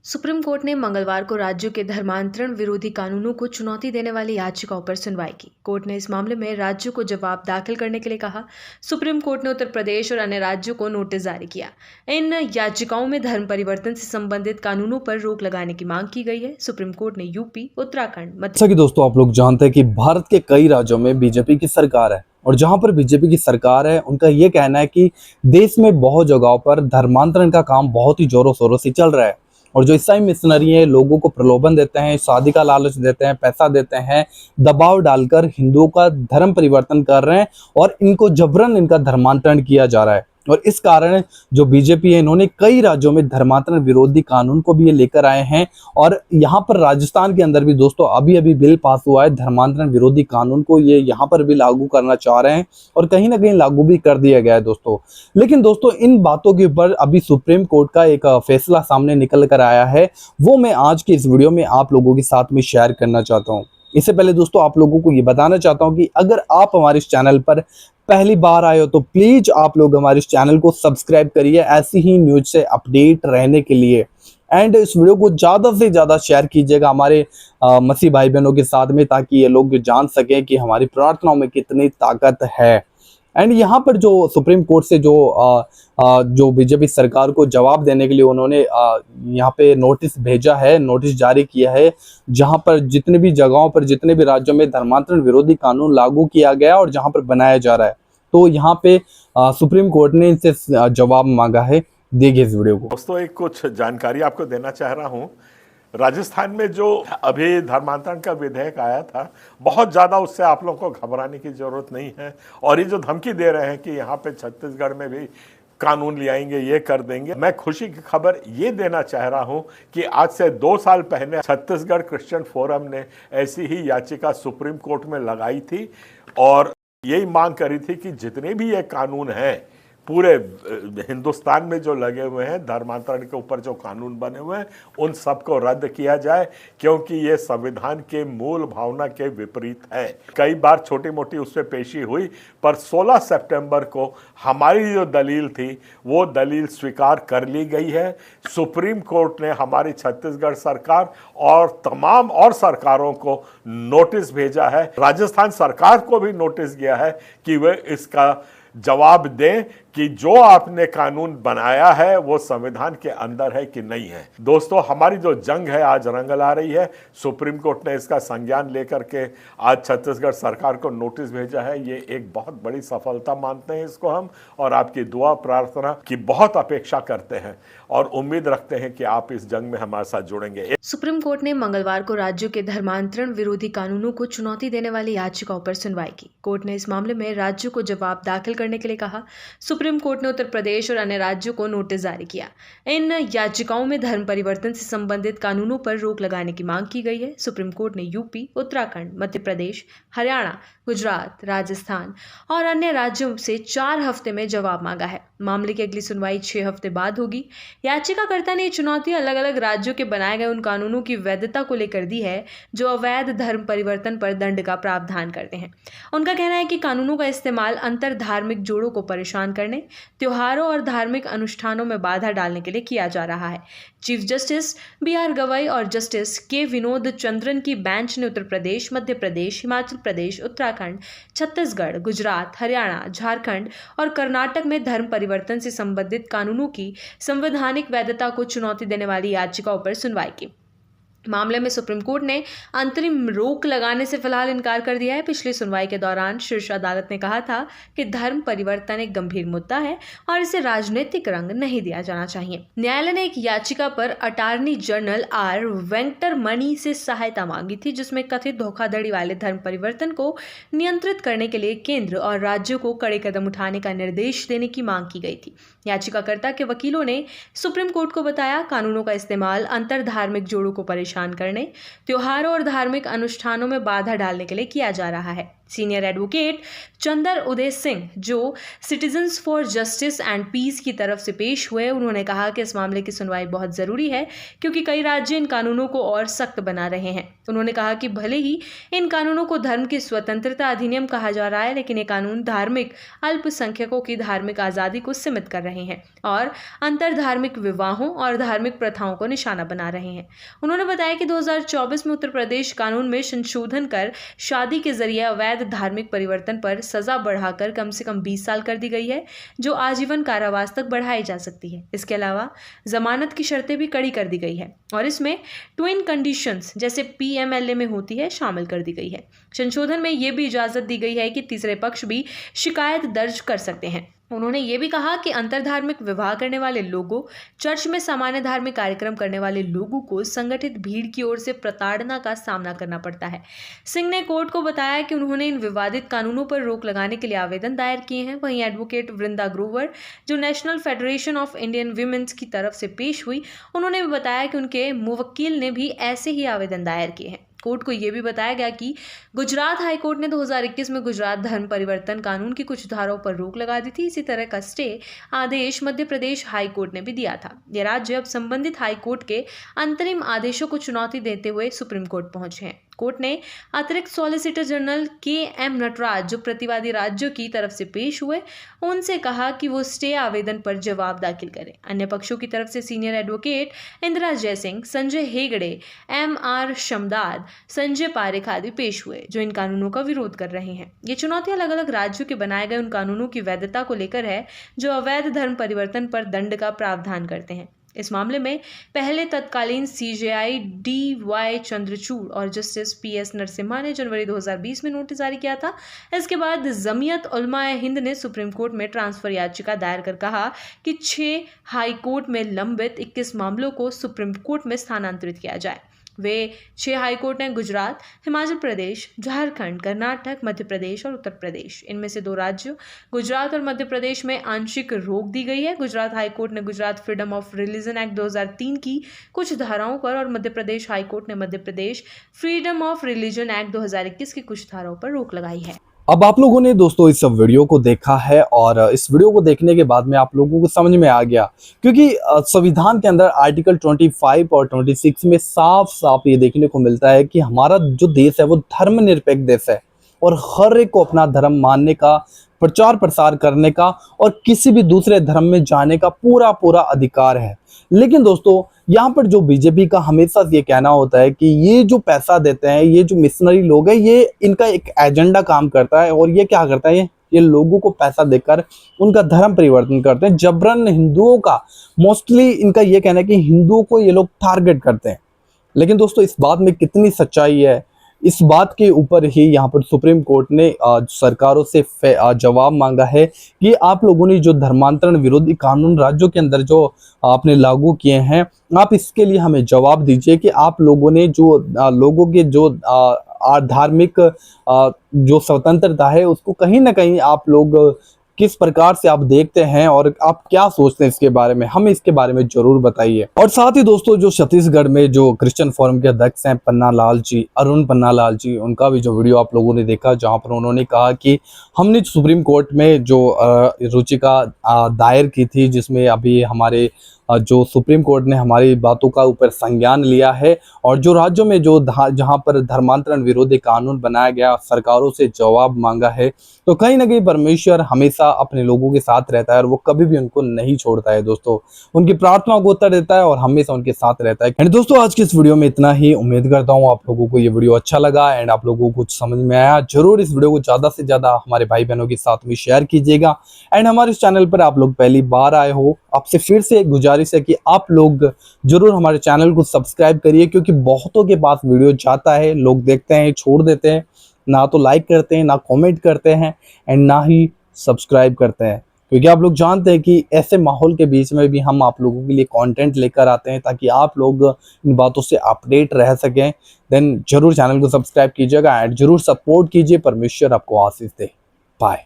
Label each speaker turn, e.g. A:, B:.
A: Supreme court ने मंगलवार को राज्यों के धर्मांतरण विरोधी कानूनों को चुनौती देने वाली याचिकाओं पर सुनवाई की। कोर्ट ने इस मामले में राज्यों को जवाब दाखिल करने के लिए कहा। सुप्रीम कोर्ट ने उत्तर प्रदेश और अन्य राज्यों को नोटिस जारी किया। इन याचिकाओं में धर्म परिवर्तन से संबंधित कानूनों पर रोक लगाने की मांग की गई है। सुप्रीम कोर्ट ने यूपी, उत्तराखंड,
B: जैसा कि दोस्तों आप लोग जानते हैं कि भारत के कई राज्यों में बीजेपी की सरकार है और जहां पर बीजेपी की सरकार है उनका ये कहना है कि देश में बहुत जगहों पर धर्मांतरण का काम बहुत ही जोरों शोरों से चल रहा है और जो ईसाई मिशनरी है लोगों को प्रलोभन देते हैं, शादी का लालच देते हैं, पैसा देते हैं, दबाव डालकर हिंदुओं का धर्म परिवर्तन कर रहे हैं और इनको जबरन इनका धर्मांतरण किया जा रहा है। और इस कारण जो बीजेपी है इन्होंने कई राज्यों में धर्मांतरण विरोधी कानून को भी ये लेकर आए हैं और यहाँ पर राजस्थान के अंदर भी दोस्तों अभी अभी बिल पास हुआ है धर्मांतरण विरोधी कानून को ये यहाँ पर भी लागू करना चाह रहे हैं और कहीं ना कहीं लागू भी कर दिया गया है दोस्तों। लेकिन दोस्तों इन बातों के ऊपर अभी सुप्रीम कोर्ट का एक फैसला सामने निकल कर आया है, वो मैं आज की इस वीडियो में आप लोगों के साथ में शेयर करना चाहता हूँ। इससे पहले दोस्तों आप लोगों को ये बताना चाहता हूँ कि अगर आप हमारे इस चैनल पर पहली बार आए हो तो प्लीज आप लोग हमारे इस चैनल को सब्सक्राइब करिए ऐसी ही न्यूज से अपडेट रहने के लिए। एंड इस वीडियो को ज्यादा से ज्यादा शेयर कीजिएगा हमारे मसीह भाई बहनों के साथ में, ताकि ये लोग जान सकें कि हमारी प्रार्थनाओं में कितनी ताकत है। एंड यहाँ पर जो सुप्रीम कोर्ट से जो बीजेपी सरकार को जवाब देने के लिए उन्होंने यहाँ पे नोटिस भेजा है, नोटिस जारी किया है, जहाँ पर जितने भी जगहों पर जितने भी राज्यों में धर्मांतरण विरोधी कानून लागू किया गया और जहाँ पर बनाया जा रहा है, तो यहाँ पे सुप्रीम कोर्ट ने इनसे जवाब मांगा है। देखिए इस वीडियो को।
C: दोस्तों एक कुछ जानकारी आपको देना चाह रहा हूँ। राजस्थान में जो अभी धर्मांतरण का विधेयक आया था, बहुत ज़्यादा उससे आप लोगों को घबराने की ज़रूरत नहीं है। और ये जो धमकी दे रहे हैं कि यहाँ पे छत्तीसगढ़ में भी कानून ले आएंगे, ये कर देंगे, मैं खुशी की खबर ये देना चाह रहा हूँ कि आज से 2 साल पहले छत्तीसगढ़ क्रिश्चियन फोरम ने ऐसी ही याचिका सुप्रीम कोर्ट में लगाई थी और यही मांग करी थी कि जितने भी ये कानून हैं पूरे हिंदुस्तान में जो लगे हुए हैं, धर्मांतरण के ऊपर जो कानून बने हुए हैं, उन सबको रद्द किया जाए, क्योंकि ये संविधान के मूल भावना के विपरीत है। कई बार छोटी मोटी उस पर पेशी हुई, पर 16 सितंबर को हमारी जो दलील थी वो दलील स्वीकार कर ली गई है। सुप्रीम कोर्ट ने हमारी छत्तीसगढ़ सरकार और तमाम और सरकारों को नोटिस भेजा है। राजस्थान सरकार को भी नोटिस गया है कि वे इसका जवाब दें कि जो आपने कानून बनाया है वो संविधान के अंदर है कि नहीं है। दोस्तों हमारी जो जंग है आज रंग ला रही है। सुप्रीम कोर्ट ने इसका संज्ञान लेकर के आज छत्तीसगढ़ सरकार को नोटिस भेजा है। ये एक बहुत बड़ी सफलता मानते हैं इसको हम, और आपकी दुआ प्रार्थना की बहुत अपेक्षा करते हैं और उम्मीद रखते हैं कि आप इस जंग में हमारे साथ जुड़ेंगे।
A: सुप्रीम कोर्ट ने मंगलवार को राज्यों के धर्मांतरण विरोधी कानूनों को चुनौती देने वाली याचिकाओं पर सुनवाई की। कोर्ट ने इस मामले में राज्यों को जवाब दाखिल करने के लिए कहा। सुप्रीम कोर्ट ने उत्तर प्रदेश और अन्य राज्यों को नोटिस जारी किया। इन याचिकाओं में धर्म परिवर्तन से संबंधित कानूनों पर रोक लगाने की मांग की गई है। सुप्रीम कोर्ट ने यूपी, उत्तराखंड, मध्य प्रदेश, हरियाणा, गुजरात, राजस्थान और अन्य राज्यों से 4 हफ्ते में जवाब मांगा है। मामले की अगली सुनवाई 6 हफ्ते बाद होगी। याचिकाकर्ता ने चुनौती अलग अलग राज्यों के बनाए गए उन कानूनों की वैधता को लेकर दी है जो अवैध धर्म परिवर्तन पर दंड का प्रावधान करते हैं। उनका कहना है कि कानूनों का इस्तेमाल अंतर धार्मिक जोड़ों को परेशान करने, त्योहारों और धार्मिक अनुष्ठानों में बाधा डालने के लिए किया जा रहा है। चीफ जस्टिस BR गवई और जस्टिस के विनोद चंद्रन की बेंच ने उत्तर प्रदेश, मध्य प्रदेश, हिमाचल प्रदेश, उत्तराखंड, छत्तीसगढ़, गुजरात, हरियाणा, झारखंड और कर्नाटक में धर्म परिवर्तन से संबंधित कानूनों की संवैधानिक वैधता को चुनौती देने वाली याचिकाओं पर सुनवाई की। मामले में सुप्रीम कोर्ट ने अंतरिम रोक लगाने से फिलहाल इनकार कर दिया है। पिछली सुनवाई के दौरान शीर्ष अदालत ने कहा था कि धर्म परिवर्तन एक गंभीर मुद्दा है और इसे राजनीतिक रंग नहीं दिया जाना चाहिए। न्यायालय ने एक याचिका पर अटॉर्नी जनरल R वेंकटरमणि से सहायता मांगी थी, जिसमें कथित धोखाधड़ी वाले धर्म परिवर्तन को नियंत्रित करने के लिए केंद्र और राज्यों को कड़े कदम उठाने का निर्देश देने की मांग की गई थी। याचिकाकर्ता के वकीलों ने सुप्रीम कोर्ट को बताया, कानूनों का इस्तेमाल अंतर धार्मिक जोड़ों को परेशान करने, त्योहारों और धार्मिक अनुष्ठानों में बाधा डालने के लिए किया जा रहा है। सीनियर एडवोकेट चंदर उदय सिंह, जो citizens for justice and peace की तरफ से पेश हुए, उन्होंने कहा कि इस मामले की सुनवाई बहुत ज़रूरी है क्योंकि कई राज्य इन कानूनों को और सख्त बना रहे हैं। उन्होंने कहा कि भले ही इन कानूनों को धर्म की स्वतंत्रता अधिनियम कहा जा रहा है, लेकिन ये कानून धार्मिक अल्पसंख्यकों की धार्मिक आज़ादी को सीमित कर रहे हैं और अंतर धार्मिक विवाहों और धार्मिक प्रथाओं को निशाना बना रहे हैं। उन्होंने बताया कि 2024 में उत्तर प्रदेश कानून में संशोधन कर शादी के जरिए अवैध धार्मिक परिवर्तन पर सजा बढ़ाकर कम से कम 20 साल कर दी गई है, जो आजीवन कारावास तक बढ़ाई जा सकती है। इसके अलावा जमानत की शर्तें भी कड़ी कर दी गई है और इसमें ट्विन कंडीशंस जैसे पीएमएलए में होती है शामिल कर दी गई है। संशोधन में यह भी इजाजत दी गई है कि तीसरे पक्ष भी शिकायत दर्ज कर सकते हैं। उन्होंने ये भी कहा कि अंतरधार्मिक विवाह करने वाले लोगों, चर्च में सामान्य धार्मिक कार्यक्रम करने वाले लोगों को संगठित भीड़ की ओर से प्रताड़ना का सामना करना पड़ता है। सिंह ने कोर्ट को बताया कि उन्होंने इन विवादित कानूनों पर रोक लगाने के लिए आवेदन दायर किए हैं। वहीं एडवोकेट वृंदा ग्रोवर, जो national federation of Indian women's की तरफ से पेश हुई, उन्होंने भी बताया कि उनके मुवक्किल ने भी ऐसे ही आवेदन दायर किए हैं। कोर्ट को यह भी बताया गया कि गुजरात हाईकोर्ट ने 2021 में गुजरात धर्म परिवर्तन कानून की कुछ धाराओं पर रोक लगा दी थी। इसी तरह का स्टे आदेश मध्य प्रदेश हाईकोर्ट ने भी दिया था। ये राज्य अब संबंधित हाईकोर्ट के अंतरिम आदेशों को चुनौती देते हुए सुप्रीम कोर्ट पहुंचे हैं। कोर्ट ने अतिरिक्त सॉलिसिटर जनरल के.एम. नटराज, जो प्रतिवादी राज्यों की तरफ से पेश हुए, उनसे कहा कि वो स्टे आवेदन पर जवाब दाखिल करें। अन्य पक्षों की तरफ से सीनियर एडवोकेट इंदिरा जयसिंह, संजय हेगड़े, एम.आर. शमदाद, संजय पारेख आदि पेश हुए, जो इन कानूनों का विरोध कर रहे हैं। ये चुनौतियां अलग अलग राज्यों के बनाए गए उन कानूनों की वैधता को लेकर है जो अवैध धर्म परिवर्तन पर दंड का प्रावधान करते हैं। इस मामले में पहले तत्कालीन सीजेआई डी.वाई. चंद्रचूड़ और जस्टिस पी.एस. नरसिम्हा ने जनवरी 2020 में नोटिस जारी किया था। इसके बाद जमीयत उलमा-ए हिंद ने सुप्रीम कोर्ट में ट्रांसफर याचिका दायर कर कहा कि 6 हाई कोर्ट में लंबित 21 मामलों को सुप्रीम कोर्ट में स्थानांतरित किया जाए। वे 6 हाईकोर्ट हैं गुजरात, हिमाचल प्रदेश, झारखंड, कर्नाटक, मध्य प्रदेश और उत्तर प्रदेश। इनमें से 2 राज्यों गुजरात और मध्य प्रदेश में आंशिक रोक दी गई है। गुजरात हाईकोर्ट ने Gujarat freedom of religion act 2003 की कुछ धाराओं पर और मध्य प्रदेश हाईकोर्ट ने Madhya Pradesh freedom of religion act 2021 की कुछ धाराओं पर रोक लगाई है।
B: अब आप लोगों ने दोस्तों इस वीडियो को देखा है और इस वीडियो को देखने के बाद में आप लोगों को समझ में आ गया, क्योंकि संविधान के अंदर आर्टिकल 25 और 26 में साफ साफ ये देखने को मिलता है कि हमारा जो देश है वो धर्मनिरपेक्ष देश है और हर एक को अपना धर्म मानने का, प्रचार प्रसार करने का और किसी भी दूसरे धर्म में जाने का पूरा अधिकार है। लेकिन दोस्तों यहाँ पर जो बीजेपी का हमेशा ये कहना होता है कि ये जो पैसा देते हैं, ये जो मिशनरी लोग हैं, ये इनका एक एजेंडा काम करता है और ये क्या करता है, ये लोगों को पैसा देकर उनका धर्म परिवर्तन करते हैं। जबरन हिंदुओं का, मोस्टली इनका ये कहना है कि हिंदुओं को ये लोग टारगेट करते हैं। लेकिन दोस्तों इस बात में कितनी सच्चाई है, इस बात के ऊपर ही यहाँ पर सुप्रीम कोर्ट ने सरकारों से जवाब मांगा है कि आप लोगों ने जो धर्मांतरण विरोधी कानून राज्यों के अंदर जो आपने लागू किए हैं, आप इसके लिए हमें जवाब दीजिए कि आप लोगों ने जो लोगों के जो धार्मिक जो स्वतंत्रता है उसको कहीं ना कहीं आप लोग किस प्रकार से आप देखते हैं और आप क्या सोचते हैं इसके बारे में, हमें इसके बारे में जरूर बताइए। और साथ ही दोस्तों जो छत्तीसगढ़ में जो क्रिश्चियन फोरम के अध्यक्ष हैं पन्नालाल जी, अरुण पन्नालाल जी, उनका भी जो वीडियो आप लोगों ने देखा जहां पर उन्होंने कहा कि हमने सुप्रीम कोर्ट में जो रुचिका दायर की थी, जिसमें अभी हमारे जो सुप्रीम कोर्ट ने हमारी बातों का ऊपर संज्ञान लिया है और जो राज्यों में जो जहां पर धर्मांतरण विरोधी कानून बनाया गया, सरकारों से जवाब मांगा है, तो कहीं ना कहीं परमेश्वर हमेशा अपने लोगों के साथ रहता है और वो कभी भी उनको नहीं छोड़ता है। दोस्तों उनकी प्रार्थना को उत्तर देता है और हमेशा उनके साथ रहता है। एंड दोस्तों आज की इस वीडियो में इतना ही। उम्मीद करता हूँ आप लोगों को ये वीडियो अच्छा लगा एंड आप लोगों को कुछ समझ में आया। जरूर इस वीडियो को ज्यादा से ज्यादा हमारे भाई बहनों के साथ में शेयर कीजिएगा। एंड हमारे इस चैनल पर आप लोग पहली बार आए हो, आपसे फिर से एक गुजारिश है कि आप लोग जरूर हमारे चैनल को सब्सक्राइब करिए, क्योंकि बहुतों के पास वीडियो जाता है, लोग देखते हैं, छोड़ देते हैं, ना तो लाइक करते हैं, ना कमेंट करते हैं एंड ना ही सब्सक्राइब करते हैं। क्योंकि आप लोग जानते हैं कि ऐसे माहौल के बीच में भी हम आप लोगों के लिए कंटेंट लेकर आते हैं ताकि आप लोग इन बातों से अपडेट रह सकें। देन जरूर चैनल को सब्सक्राइब कीजिएगा एंड जरूर सपोर्ट कीजिए। परमेश्वर आपको आशीष दे। बाय।